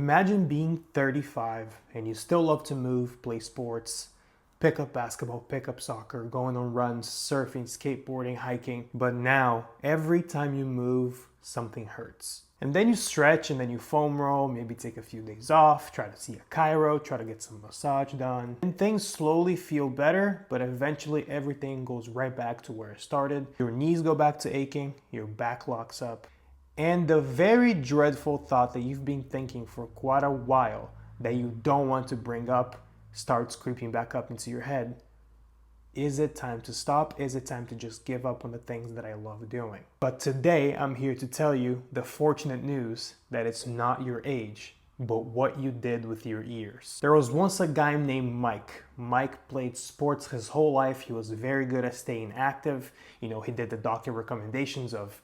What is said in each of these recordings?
Imagine being 35 and you still love to move, play sports, pick up basketball, pick up soccer, going on runs, surfing, skateboarding, hiking. But now, every time you move, something hurts. And then you stretch and then you foam roll, maybe take a few days off, try to see a chiro, try to get some massage done. And things slowly feel better, but eventually everything goes right back to where it started. Your knees go back to aching, your back locks up. And the very dreadful thought that you've been thinking for quite a while that you don't want to bring up starts creeping back up into your head. Is it time to stop? Is it time to just give up on the things that I love doing? But today I'm here to tell you the fortunate news that it's not your age, but what you did with your years. There was once a guy named Mike. Mike played sports his whole life. He was very good at staying active. He did the doctor recommendations of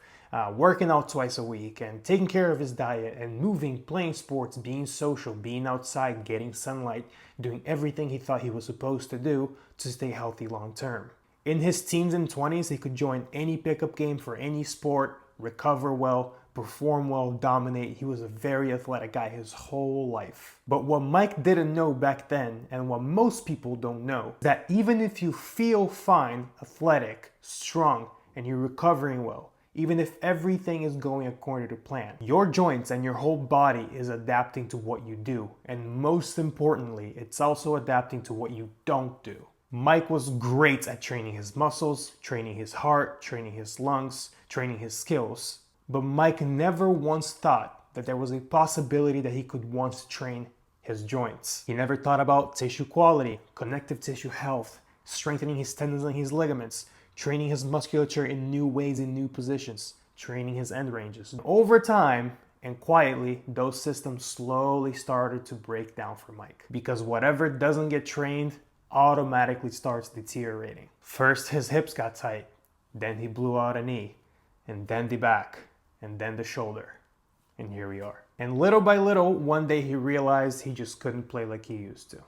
working out twice a week and taking care of his diet and moving, playing sports, being social, being outside, getting sunlight, doing everything he thought he was supposed to do to stay healthy long term. In his teens and 20s, he could join any pickup game for any sport, recover well, perform well, dominate. He was a very athletic guy his whole life. But what Mike didn't know back then, and what most people don't know, that even if you feel fine, athletic, strong, and you're recovering well, even if everything is going according to plan, your joints and your whole body is adapting to what you do. And most importantly, it's also adapting to what you don't do. Mike was great at training his muscles, training his heart, training his lungs, training his skills. But Mike never once thought that there was a possibility that he could once train his joints. He never thought about tissue quality, connective tissue health, strengthening his tendons and his ligaments, training his musculature in new ways, in new positions, training his end ranges. Over time, and quietly, those systems slowly started to break down for Mike. Because whatever doesn't get trained automatically starts deteriorating. First, his hips got tight. Then he blew out a knee. And then the back. And then the shoulder. And here we are. And little by little, one day he realized he just couldn't play like he used to.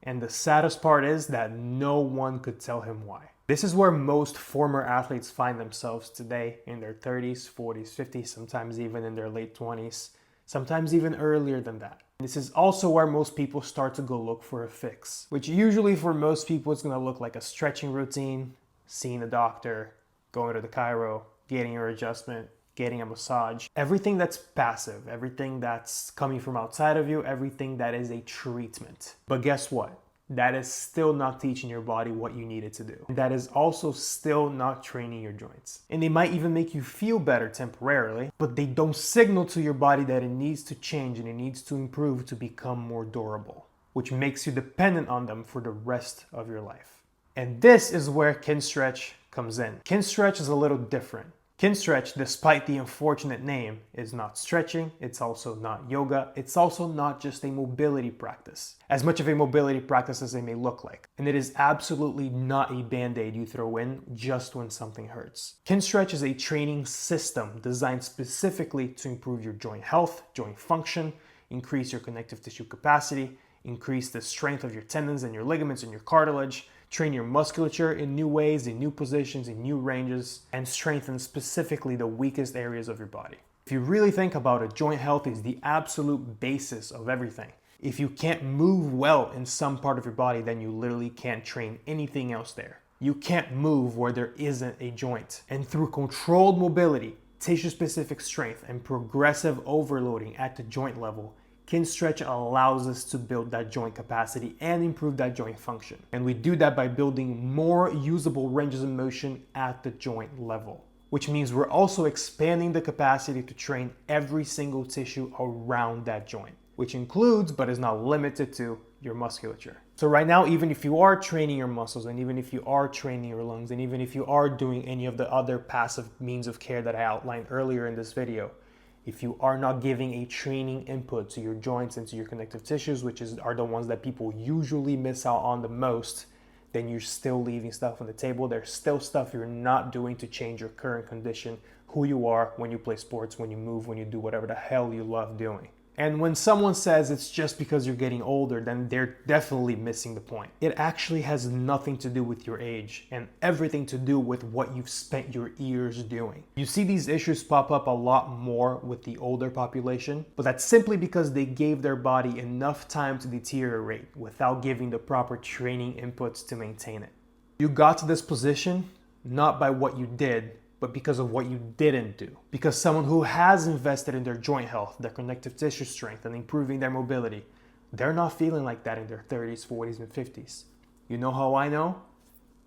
And the saddest part is that no one could tell him why. This is where most former athletes find themselves today, in their 30s, 40s, 50s, sometimes even in their late 20s, sometimes even earlier than that. This is also where most people start to go look for a fix, which usually for most people is going to look like a stretching routine, seeing a doctor, going to the chiro, getting your adjustment, getting a massage. Everything that's passive, everything that's coming from outside of you, everything that is a treatment. But guess what? That is still not teaching your body what you need it to do. That is also still not training your joints. And they might even make you feel better temporarily, but they don't signal to your body that it needs to change and it needs to improve to become more durable, which makes you dependent on them for the rest of your life. And this is where Kinstretch comes in. Kinstretch is a little different. Kinstretch, despite the unfortunate name, is not stretching, it's also not yoga, it's also not just a mobility practice, as much of a mobility practice as it may look like. And it is absolutely not a band-aid you throw in just when something hurts. Kinstretch is a training system designed specifically to improve your joint health, joint function, increase your connective tissue capacity, increase the strength of your tendons and your ligaments and your cartilage, train your musculature in new ways, in new positions, in new ranges, and strengthen specifically the weakest areas of your body. If you really think about it, joint health is the absolute basis of everything. If you can't move well in some part of your body, then you literally can't train anything else there. You can't move where there isn't a joint. And through controlled mobility, tissue-specific strength, and progressive overloading at the joint level, Kinstretch allows us to build that joint capacity and improve that joint function. And we do that by building more usable ranges of motion at the joint level, which means we're also expanding the capacity to train every single tissue around that joint, which includes, but is not limited to, your musculature. So right now, even if you are training your muscles, and even if you are training your lungs, and even if you are doing any of the other passive means of care that I outlined earlier in this video, if you are not giving a training input to your joints and to your connective tissues, which are the ones that people usually miss out on the most, then you're still leaving stuff on the table. There's still stuff you're not doing to change your current condition, who you are when you play sports, when you move, when you do whatever the hell you love doing. And when someone says it's just because you're getting older, then they're definitely missing the point. It actually has nothing to do with your age and everything to do with what you've spent your years doing. You see these issues pop up a lot more with the older population, but that's simply because they gave their body enough time to deteriorate without giving the proper training inputs to maintain it. You got to this position not by what you did, but because of what you didn't do. Because someone who has invested in their joint health, their connective tissue strength, and improving their mobility, they're not feeling like that in their 30s, 40s, and 50s. You know how I know?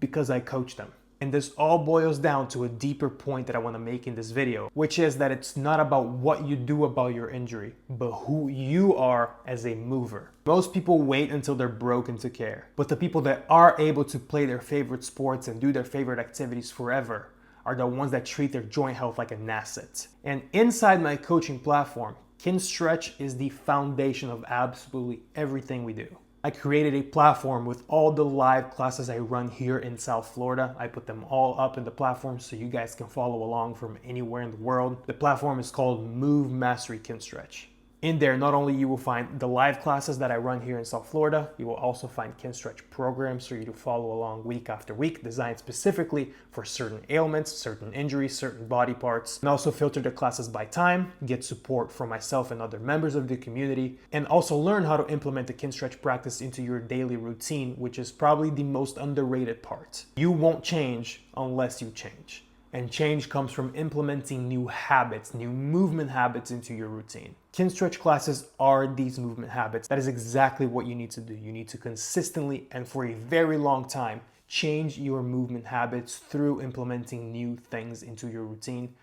Because I coach them. And this all boils down to a deeper point that I want to make in this video, which is that it's not about what you do about your injury, but who you are as a mover. Most people wait until they're broken to care, but the people that are able to play their favorite sports and do their favorite activities forever are the ones that treat their joint health like an asset. And inside my coaching platform, Kinstretch is the foundation of absolutely everything we do. I created a platform with all the live classes I run here in South Florida. I put them all up in the platform so you guys can follow along from anywhere in the world. The platform is called Move Mastery Kinstretch. In there, not only you will find the live classes that I run here in South Florida, you will also find Kinstretch programs for you to follow along week after week, designed specifically for certain ailments, certain injuries, certain body parts, and also filter the classes by time, get support from myself and other members of the community, and also learn how to implement the Kinstretch practice into your daily routine, which is probably the most underrated part. You won't change unless you change. And change comes from implementing new habits, new movement habits into your routine. Kinstretch classes are these movement habits. That is exactly what you need to do. You need to consistently and for a very long time change your movement habits through implementing new things into your routine.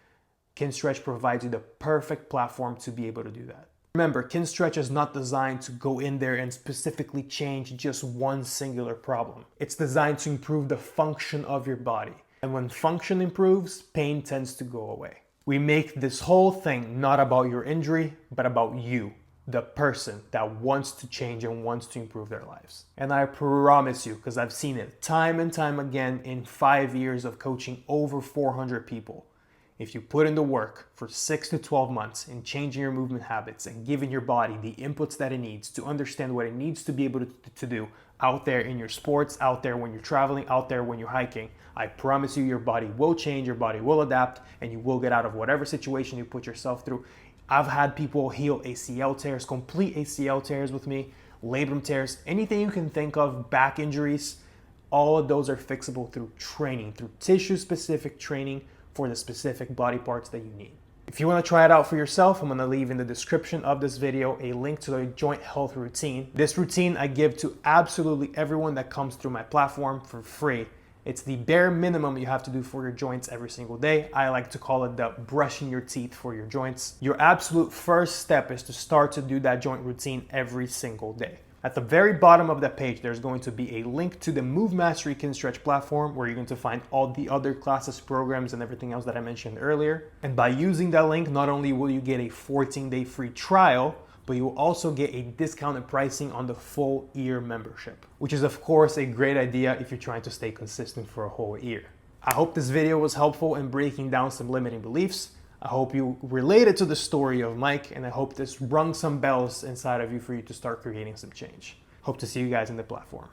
Kinstretch provides you the perfect platform to be able to do that. Remember, Kinstretch is not designed to go in there and specifically change just one singular problem. It's designed to improve the function of your body. And when function improves, pain tends to go away. We make this whole thing not about your injury, but about you, the person that wants to change and wants to improve their lives. And I promise you, because I've seen it time and time again in 5 years of coaching over 400 people, if you put in the work for 6 to 12 months in changing your movement habits and giving your body the inputs that it needs to understand what it needs to be able to do out there in your sports, out there when you're traveling, out there when you're hiking, I promise you your body will change, your body will adapt, and you will get out of whatever situation you put yourself through. I've had people heal ACL tears, complete ACL tears with me, labrum tears, anything you can think of, back injuries, all of those are fixable through training, through tissue-specific training for the specific body parts that you need. If you want to try it out for yourself, I'm going to leave in the description of this video a link to the joint health routine. This routine I give to absolutely everyone that comes through my platform for free. It's the bare minimum you have to do for your joints every single day. I like to call it the brushing your teeth for your joints. Your absolute first step is to start to do that joint routine every single day. At the very bottom of that page, there's going to be a link to the Move Mastery Kinstretch platform where you're going to find all the other classes, programs, and everything else that I mentioned earlier. And by using that link, not only will you get a 14-day free trial, but you will also get a discounted pricing on the full year membership, which is of course a great idea if you're trying to stay consistent for a whole year. I hope this video was helpful in breaking down some limiting beliefs. I hope you related to the story of Mike, and I hope this rung some bells inside of you for you to start creating some change. Hope to see you guys in the platform.